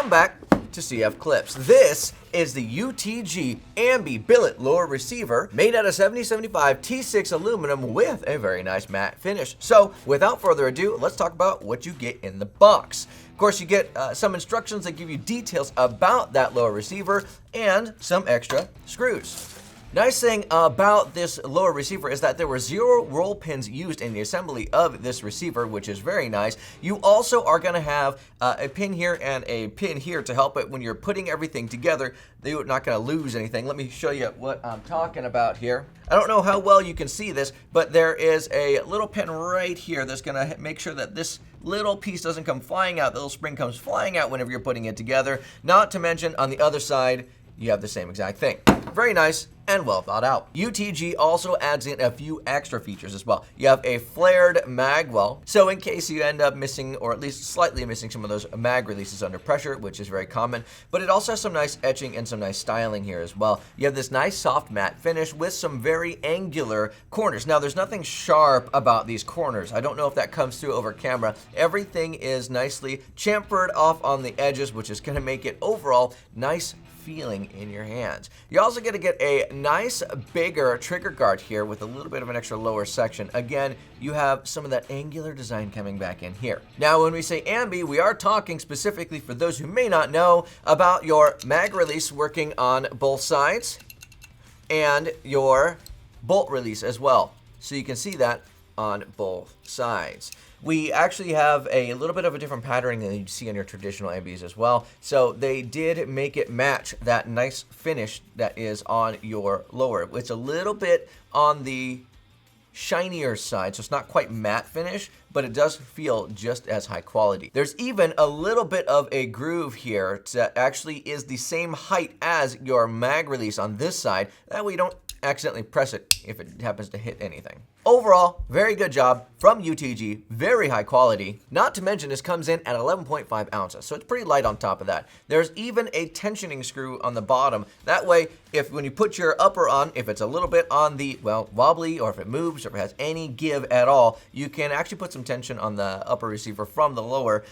Welcome back to CF Clips. This is the UTG Ambi Billet Lower Receiver made out of 7075 T6 aluminum with a very nice matte finish. So without further ado, let's talk about what you get in the box. Of course, you get some instructions that give you details about that lower receiver and some extra screws. Nice thing about this lower receiver is that there were 0 roll pins used in the assembly of this receiver, which is very nice. You also are going to have a pin here and a pin here to help it when you're putting everything together. You're not going to lose anything. Let me show you what I'm talking about here. I don't know how well you can see this, but there is a little pin right here that's going to make sure that this little piece doesn't come flying out. The little spring comes flying out whenever you're putting it together. Not to mention on the other side, you have the same exact thing. Very nice and well thought out. UTG also adds in a few extra features as well. You have a flared mag well, so in case you end up missing or at least slightly missing some of those mag releases under pressure, which is very common, but it also has some nice etching and some nice styling here as well. You have this nice soft matte finish with some very angular corners. Now there's nothing sharp about these corners. I don't know if that comes through over camera. Everything is nicely chamfered off on the edges, which is going to make it overall nice feeling in your hands. You're also going to get a nice bigger trigger guard here with a little bit of an extra lower section. Again, you have some of that angular design coming back in here. Now, when we say ambi, we are talking specifically for those who may not know about your mag release working on both sides and your bolt release as well. So you can see that on both sides. We actually have a little bit of a different patterning than you see on your traditional ambis as well. So they did make it match that nice finish that is on your lower. It's a little bit on the shinier side, so it's not quite matte finish, but it does feel just as high quality. There's even a little bit of a groove here that actually is the same height as your mag release on this side. That way you don't accidentally press it if it happens to hit anything. Overall, very good job from UTG, very high quality. Not to mention this comes in at 11.5 ounces, so it's pretty light on top of that. There's even a tensioning screw on the bottom. That way, if when you put your upper on, if it's a little bit on the, well, wobbly, or if it moves, or if it has any give at all, you can actually put some tension on the upper receiver from the lower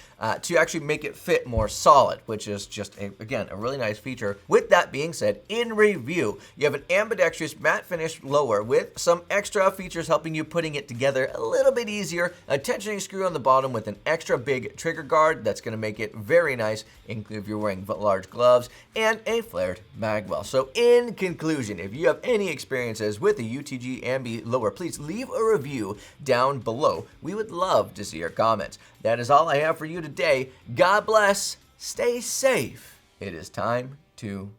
to actually make it fit more solid, which is just, again, a really nice feature. With that being said, in review, you have an ambidextrous matte finish lower with some extra features helping you putting it together a little bit easier, a tensioning screw on the bottom with an extra big trigger guard that's going to make it very nice if you're wearing large gloves, and a flared mag well. So in conclusion, if you have any experiences with the UTG Ambi lower, please leave a review down below. We would love to see your comments. That is all I have for you today. God bless. Stay safe. It is time to